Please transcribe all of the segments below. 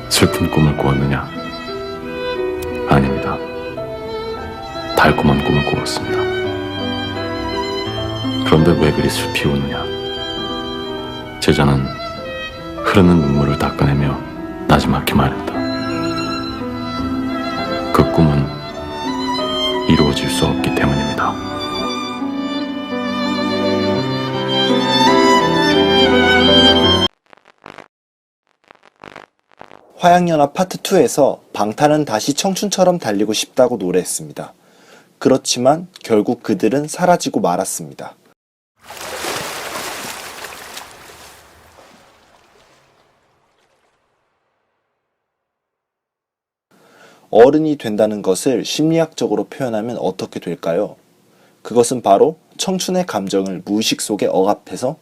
슬픈 꿈을 꾸었느냐? 아닙니다. 달콤한 꿈을 꾸었습니다. 그런데 왜 그리 슬피 우느냐? 제자는 흐르는 눈물을 닦아내며 나지막히 말했다. 그 꿈은 이루어질 수 없기 때문입니다. 화양연화 파트 2에서 방탄은 다시 청춘처럼 달리고 싶다고 노래했습니다. 그렇지만 결국 그들은 사라지고 말았습니다. 어른이 된다는 것을 심리학적으로 표현하면 어떻게 될까요? 그것은 바로 청춘의 감정을 무의식 속에 억압해서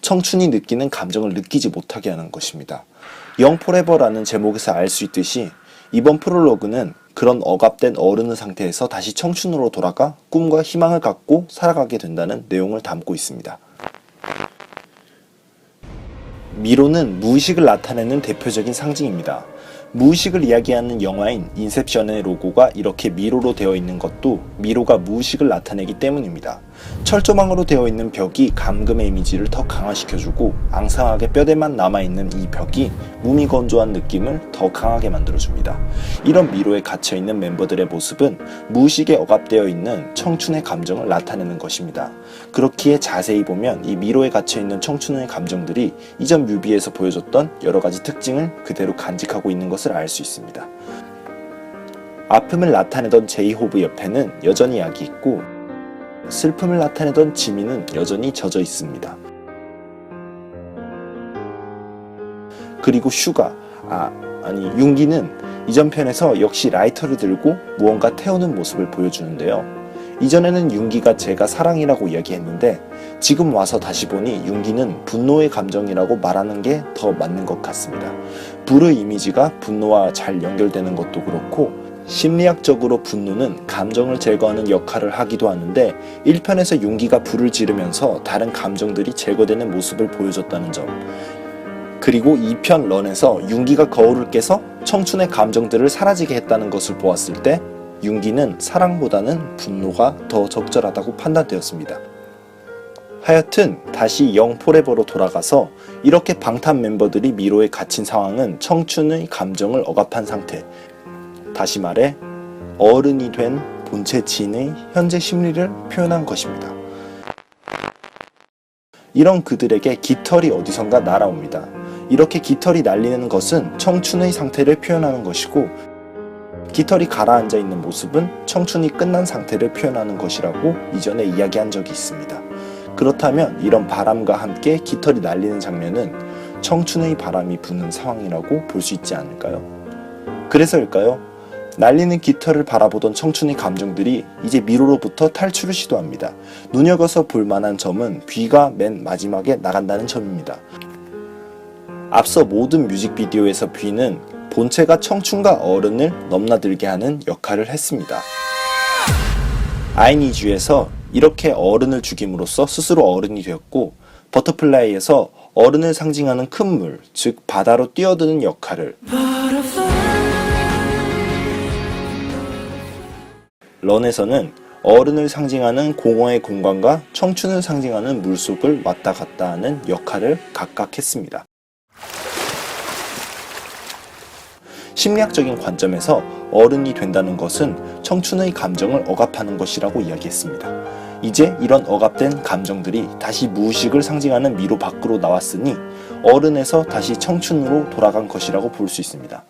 청춘이 느끼는 감정을 느끼지 못하게 하는 것입니다. Young Forever라는 제목에서 알 수 있듯이 이번 프롤로그는 그런 억압된 어른의 상태에서 다시 청춘으로 돌아가 꿈과 희망을 갖고 살아가게 된다는 내용을 담고 있습니다. 미로는 무의식을 나타내는 대표적인 상징입니다. 무의식을 이야기하는 영화인 인셉션의 로고가 이렇게 미로로 되어 있는 것도 미로가 무의식을 나타내기 때문입니다. 철조망으로 되어 있는 벽이 감금의 이미지를 더 강화시켜주고 앙상하게 뼈대만 남아있는 이 벽이 무미건조한 느낌을 더 강하게 만들어줍니다. 이런 미로에 갇혀있는 멤버들의 모습은 무의식에 억압되어 있는 청춘의 감정을 나타내는 것입니다. 그렇기에 자세히 보면 이 미로에 갇혀있는 청춘의 감정들이 이전 뮤비에서 보여줬던 여러가지 특징을 그대로 간직하고 있는 것을 알 수 있습니다. 아픔을 나타내던 제이호브 옆에는 여전히 약이 있고 슬픔을 나타내던 지민은 여전히 젖어 있습니다. 그리고 윤기는 이전 편에서 역시 라이터를 들고 무언가 태우는 모습을 보여주는데요. 이전에는 윤기가 제가 사랑이라고 이야기했는데 지금 와서 다시 보니 윤기는 분노의 감정이라고 말하는 게 더 맞는 것 같습니다. 불의 이미지가 분노와 잘 연결되는 것도 그렇고 심리학적으로 분노는 감정을 제거하는 역할을 하기도 하는데 1편에서 윤기가 불을 지르면서 다른 감정들이 제거되는 모습을 보여줬다는 점, 그리고 2편 런에서 윤기가 거울을 깨서 청춘의 감정들을 사라지게 했다는 것을 보았을 때 윤기는 사랑보다는 분노가 더 적절하다고 판단되었습니다. 하여튼 다시 영 포레버로 돌아가서 이렇게 방탄 멤버들이 미로에 갇힌 상황은 청춘의 감정을 억압한 상태, 다시 말해 어른이 된 본체 지인의 현재 심리를 표현한 것입니다. 이런 그들에게 깃털이 어디선가 날아옵니다. 이렇게 깃털이 날리는 것은 청춘의 상태를 표현하는 것이고 깃털이 가라앉아 있는 모습은 청춘이 끝난 상태를 표현하는 것이라고 이전에 이야기한 적이 있습니다. 그렇다면 이런 바람과 함께 깃털이 날리는 장면은 청춘의 바람이 부는 상황이라고 볼 수 있지 않을까요? 그래서일까요? 날리는 깃털을 바라보던 청춘의 감정들이 이제 미로로부터 탈출을 시도합니다. 눈여겨서 볼 만한 점은 뷔가 맨 마지막에 나간다는 점입니다. 앞서 모든 뮤직비디오에서 뷔는 본체가 청춘과 어른을 넘나들게 하는 역할을 했습니다. I Need You에서 이렇게 어른을 죽임으로써 스스로 어른이 되었고, 버터플라이에서 어른을 상징하는 큰 물, 즉 바다로 뛰어드는 역할을, 런에서는 어른을 상징하는 공허의 공간과 청춘을 상징하는 물속을 왔다 갔다 하는 역할을 각각 했습니다. 심리학적인 관점에서 어른이 된다는 것은 청춘의 감정을 억압하는 것이라고 이야기했습니다. 이제 이런 억압된 감정들이 다시 무의식을 상징하는 미로 밖으로 나왔으니 어른에서 다시 청춘으로 돌아간 것이라고 볼 수 있습니다.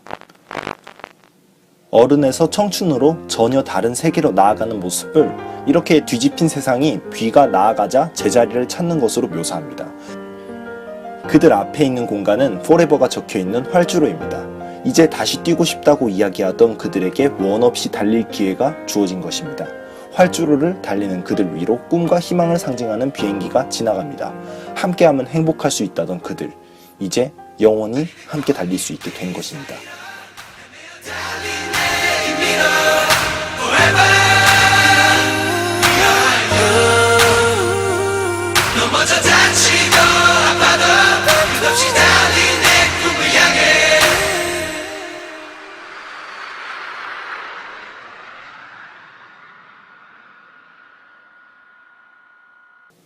어른에서 청춘으로 전혀 다른 세계로 나아가는 모습을 이렇게 뒤집힌 세상이 뷔가 나아가자 제자리를 찾는 것으로 묘사합니다. 그들 앞에 있는 공간은 포레버가 적혀있는 활주로입니다. 이제 다시 뛰고 싶다고 이야기하던 그들에게 원 없이 달릴 기회가 주어진 것입니다. 활주로를 달리는 그들 위로 꿈과 희망을 상징하는 비행기가 지나갑니다. 함께하면 행복할 수 있다던 그들, 이제 영원히 함께 달릴 수 있게 된 것입니다.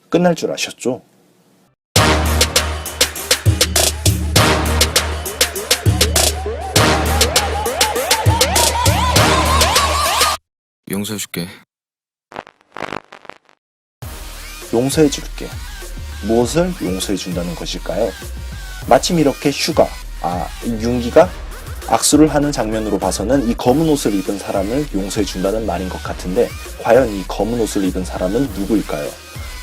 끝날 줄 아셨죠? 용서해줄게. 용서해줄게. 무엇을 용서해준다는 것일까요? 마침 이렇게 윤기가 악수를 하는 장면으로 봐서는 이 검은 옷을 입은 사람을 용서해준다는 말인 것 같은데, 과연 이 검은 옷을 입은 사람은 누구일까요?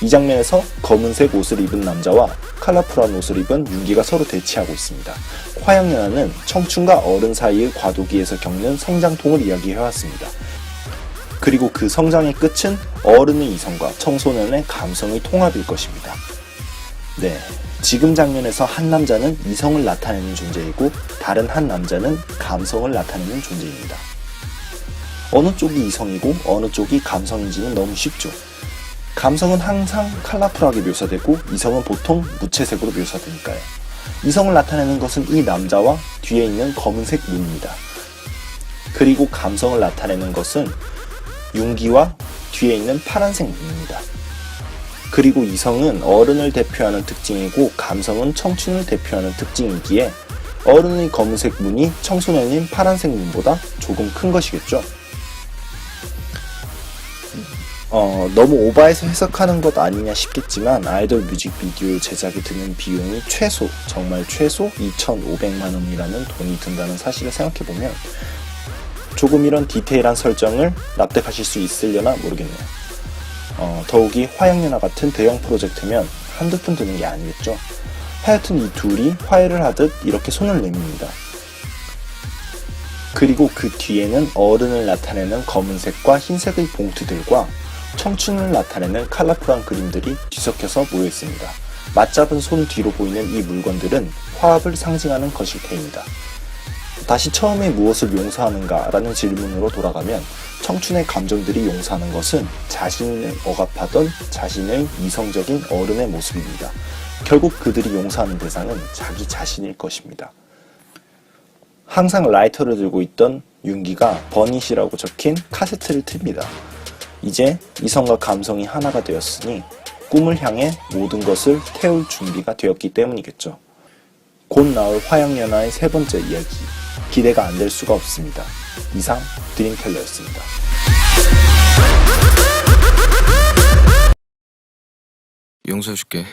이 장면에서 검은색 옷을 입은 남자와 컬러풀한 옷을 입은 윤기가 서로 대치하고 있습니다. 화양연화는 청춘과 어른 사이의 과도기에서 겪는 성장통을 이야기해왔습니다. 그리고 그 성장의 끝은 어른의 이성과 청소년의 감성의 통합일 것입니다. 네, 지금 장면에서 한 남자는 이성을 나타내는 존재이고 다른 한 남자는 감성을 나타내는 존재입니다. 어느 쪽이 이성이고 어느 쪽이 감성인지는 너무 쉽죠. 감성은 항상 컬러풀하게 묘사되고 이성은 보통 무채색으로 묘사되니까요. 이성을 나타내는 것은 이 남자와 뒤에 있는 검은색 눈입니다. 그리고 감성을 나타내는 것은 윤기와 뒤에 있는 파란색 눈입니다. 그리고 이성은 어른을 대표하는 특징이고 감성은 청춘을 대표하는 특징이기에 어른의 검은색 눈이 청소년인 파란색 눈보다 조금 큰 것이겠죠. 너무 오버해서 해석하는 것 아니냐 싶겠지만 아이돌 뮤직비디오 제작에 드는 비용이 정말 최소 2,500만 원이라는 돈이 든다는 사실을 생각해보면 조금 이런 디테일한 설정을 납득하실 수 있으려나 모르겠네요. 더욱이 화양연화 같은 대형 프로젝트면 한두 푼 드는 게 아니겠죠. 하여튼 이 둘이 화해를 하듯 이렇게 손을 내밉니다. 그리고 그 뒤에는 어른을 나타내는 검은색과 흰색의 봉투들과 청춘을 나타내는 컬러풀한 그림들이 뒤섞여서 모여 있습니다. 맞잡은 손 뒤로 보이는 이 물건들은 화합을 상징하는 것일 테입니다. 다시 처음에 무엇을 용서하는가 라는 질문으로 돌아가면 청춘의 감정들이 용서하는 것은 자신을 억압하던 자신의 이성적인 어른의 모습입니다. 결국 그들이 용서하는 대상은 자기 자신일 것입니다. 항상 라이터를 들고 있던 윤기가 버닛이라고 적힌 카세트를 틉니다. 이제 이성과 감성이 하나가 되었으니 꿈을 향해 모든 것을 태울 준비가 되었기 때문이겠죠. 곧 나올 화양연화의 세 번째 이야기, 기대가 안 될 수가 없습니다. 이상 드림텔러였습니다. 용서해줄게.